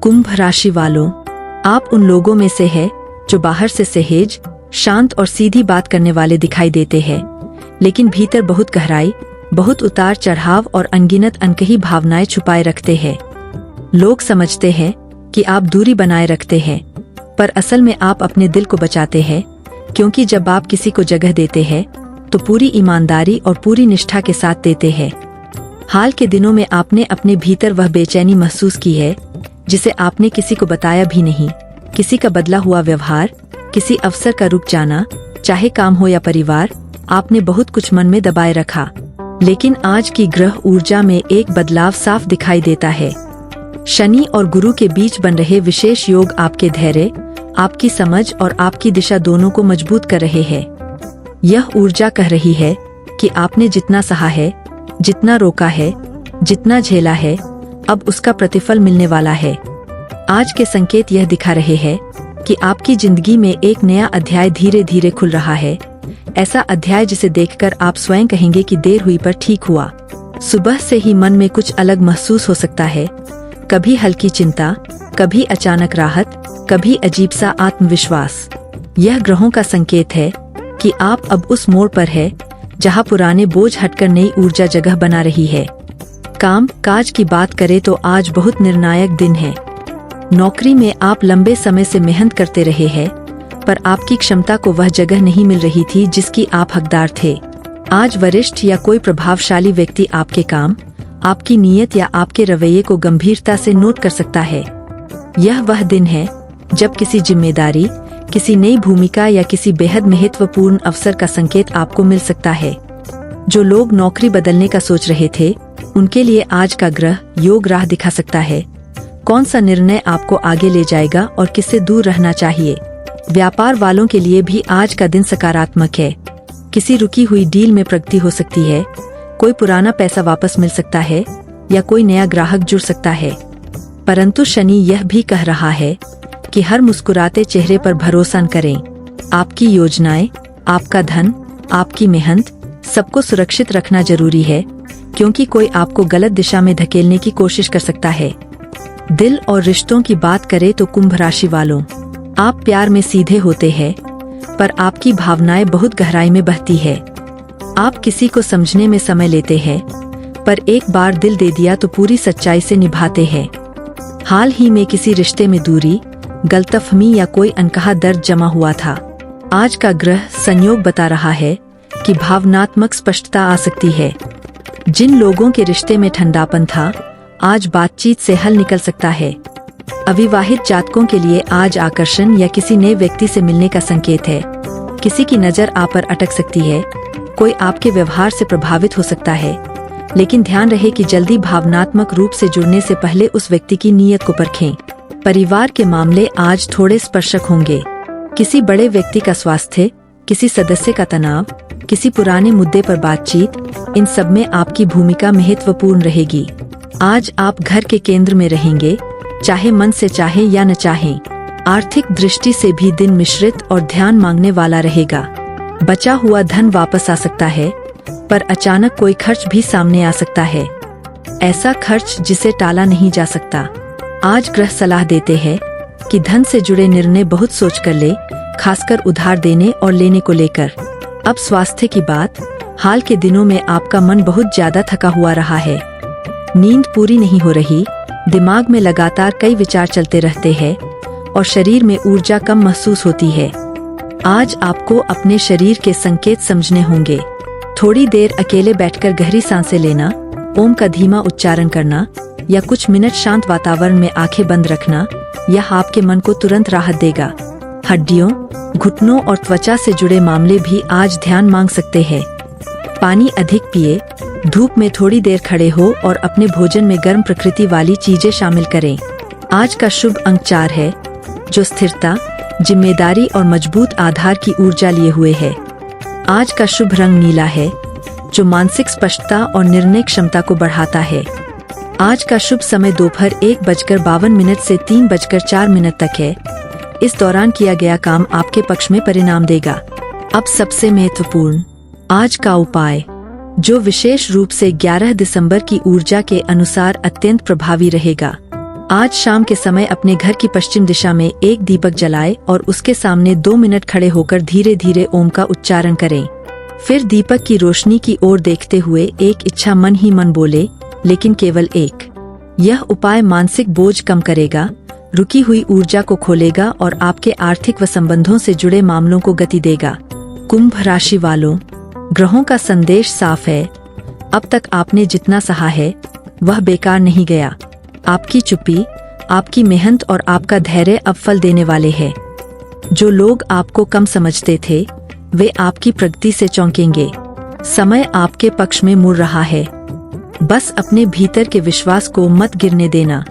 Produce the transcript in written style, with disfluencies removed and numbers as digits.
कुंभ राशि वालों, आप उन लोगों में से है जो बाहर से सहज, शांत और सीधी बात करने वाले दिखाई देते हैं, लेकिन भीतर बहुत गहराई, बहुत उतार चढ़ाव और अनगिनत अनकही भावनाएं छुपाए रखते हैं। लोग समझते हैं कि आप दूरी बनाए रखते हैं, पर असल में आप अपने दिल को बचाते हैं, क्योंकि जब आप किसी को जगह देते हैं तो पूरी ईमानदारी और पूरी निष्ठा के साथ देते हैं। हाल के दिनों में आपने अपने भीतर वह बेचैनी महसूस की है जिसे आपने किसी को बताया भी नहीं। किसी का बदला हुआ व्यवहार, किसी अवसर का रुक जाना, चाहे काम हो या परिवार, आपने बहुत कुछ मन में दबाए रखा। लेकिन आज की ग्रह ऊर्जा में एक बदलाव साफ दिखाई देता है। शनि और गुरु के बीच बन रहे विशेष योग आपके धैर्य, आपकी समझ और आपकी दिशा दोनों को मजबूत कर रहे हैं। यह ऊर्जा कह रही है कि आपने जितना सहा है, जितना रोका है, जितना झेला है, अब उसका प्रतिफल मिलने वाला है। आज के संकेत यह दिखा रहे हैं कि आपकी जिंदगी में एक नया अध्याय धीरे धीरे खुल रहा है। ऐसा अध्याय जिसे देखकर आप स्वयं कहेंगे कि देर हुई पर ठीक हुआ। सुबह से ही मन में कुछ अलग महसूस हो सकता है, कभी हल्की चिंता, कभी अचानक राहत, कभी अजीब सा आत्मविश्वास। यह ग्रहों का संकेत है कि आप अब उस मोड़ पर है जहां पुराने बोझ हटकर नई ऊर्जा जगह बना रही है। काम काज की बात करें तो आज बहुत निर्णायक दिन है। नौकरी में आप लंबे समय से मेहनत करते रहे हैं, पर आपकी क्षमता को वह जगह नहीं मिल रही थी जिसकी आप हकदार थे। आज वरिष्ठ या कोई प्रभावशाली व्यक्ति आपके काम, आपकी नीयत या आपके रवैये को गंभीरता से नोट कर सकता है। यह वह दिन है जब किसी जिम्मेदारी, किसी नई भूमिका या किसी बेहद महत्वपूर्ण अवसर का संकेत आपको मिल सकता है। जो लोग नौकरी बदलने का सोच रहे थे, उनके लिए आज का ग्रह योग राह दिखा सकता है। कौन सा निर्णय आपको आगे ले जाएगा और किससे दूर रहना चाहिए। व्यापार वालों के लिए भी आज का दिन सकारात्मक है। किसी रुकी हुई डील में प्रगति हो सकती है, कोई पुराना पैसा वापस मिल सकता है या कोई नया ग्राहक जुड़ सकता है। परंतु शनि यह भी कह रहा है कि हर मुस्कुराते चेहरे पर भरोसा न करें। आपकी योजनाएं, आपका धन, आपकी मेहनत, सबको सुरक्षित रखना जरूरी है, क्योंकि कोई आपको गलत दिशा में धकेलने की कोशिश कर सकता है। दिल और रिश्तों की बात करें तो कुंभ राशि वालों, आप प्यार में सीधे होते हैं, पर आपकी भावनाएं बहुत गहराई में बहती है। आप किसी को समझने में समय लेते हैं, पर एक बार दिल दे दिया तो पूरी सच्चाई से निभाते हैं। हाल ही में किसी रिश्ते में दूरी, गलतफहमी या कोई अनकहा दर्द जमा हुआ था। आज का ग्रह संयोग बता रहा है कि भावनात्मक स्पष्टता आ सकती है। जिन लोगों के रिश्ते में ठंडापन था, आज बातचीत से हल निकल सकता है। अविवाहित जातकों के लिए आज आकर्षण या किसी नए व्यक्ति से मिलने का संकेत है। किसी की नजर आप पर अटक सकती है, कोई आपके व्यवहार से प्रभावित हो सकता है, लेकिन ध्यान रहे कि जल्दी भावनात्मक रूप से जुड़ने से पहले उस व्यक्ति की नीयत को परखें। परिवार के मामले आज थोड़े स्पर्शक होंगे। किसी बड़े व्यक्ति का स्वास्थ्य, किसी सदस्य का तनाव, किसी पुराने मुद्दे पर बातचीत, इन सब में आपकी भूमिका महत्वपूर्ण रहेगी। आज आप घर के केंद्र में रहेंगे, चाहे मन से चाहे या न चाहें। आर्थिक दृष्टि से भी दिन मिश्रित और ध्यान मांगने वाला रहेगा। बचा हुआ धन वापस आ सकता है, पर अचानक कोई खर्च भी सामने आ सकता है। ऐसा खर्च जिसे टाला नहीं जा सकता। आज ग्रह सलाह देते हैं कि धन से जुड़े निर्णय बहुत सोच कर ले, खासकर उधार देने और लेने को लेकर। अब स्वास्थ्य की बात, हाल के दिनों में आपका मन बहुत ज्यादा थका हुआ रहा है। नींद पूरी नहीं हो रही, दिमाग में लगातार कई विचार चलते रहते हैं और शरीर में ऊर्जा कम महसूस होती है। आज आपको अपने शरीर के संकेत समझने होंगे। थोड़ी देर अकेले बैठकर गहरी सांसें लेना, ओम का धीमा उच्चारण करना या कुछ मिनट शांत वातावरण में आंखें बंद रखना, यह आपके मन को तुरंत राहत देगा। हड्डियों, घुटनों और त्वचा से जुड़े मामले भी आज ध्यान मांग सकते हैं। पानी अधिक पिए, धूप में थोड़ी देर खड़े हो और अपने भोजन में गर्म प्रकृति वाली चीजें शामिल करें। आज का शुभ अंक 4 है, जो स्थिरता, जिम्मेदारी और मजबूत आधार की ऊर्जा लिए हुए है। आज का शुभ रंग नीला है, जो मानसिक स्पष्टता और निर्णय क्षमता को बढ़ाता है। आज का शुभ समय दोपहर 1:52 से 3:04 तक है। इस दौरान किया गया काम आपके पक्ष में परिणाम देगा। अब सबसे महत्वपूर्ण, आज का उपाय, जो विशेष रूप से 11 दिसंबर की ऊर्जा के अनुसार अत्यंत प्रभावी रहेगा। आज शाम के समय अपने घर की पश्चिम दिशा में एक दीपक जलाए और उसके सामने 2 मिनट खड़े होकर धीरे धीरे ओम का उच्चारण करें। फिर दीपक की रोशनी की ओर देखते हुए एक इच्छा मन ही मन बोले, लेकिन केवल एक। यह उपाय मानसिक बोझ कम करेगा, रुकी हुई ऊर्जा को खोलेगा और आपके आर्थिक व संबंधों से जुड़े मामलों को गति देगा। कुंभ राशि वालों, ग्रहों का संदेश साफ है। अब तक आपने जितना सहा है वह बेकार नहीं गया। आपकी चुप्पी, आपकी मेहनत और आपका धैर्य अब फल देने वाले हैं। जो लोग आपको कम समझते थे वे आपकी प्रगति से चौंकेंगे। समय आपके पक्ष में मुड़ रहा है। बस अपने भीतर के विश्वास को मत गिरने देना।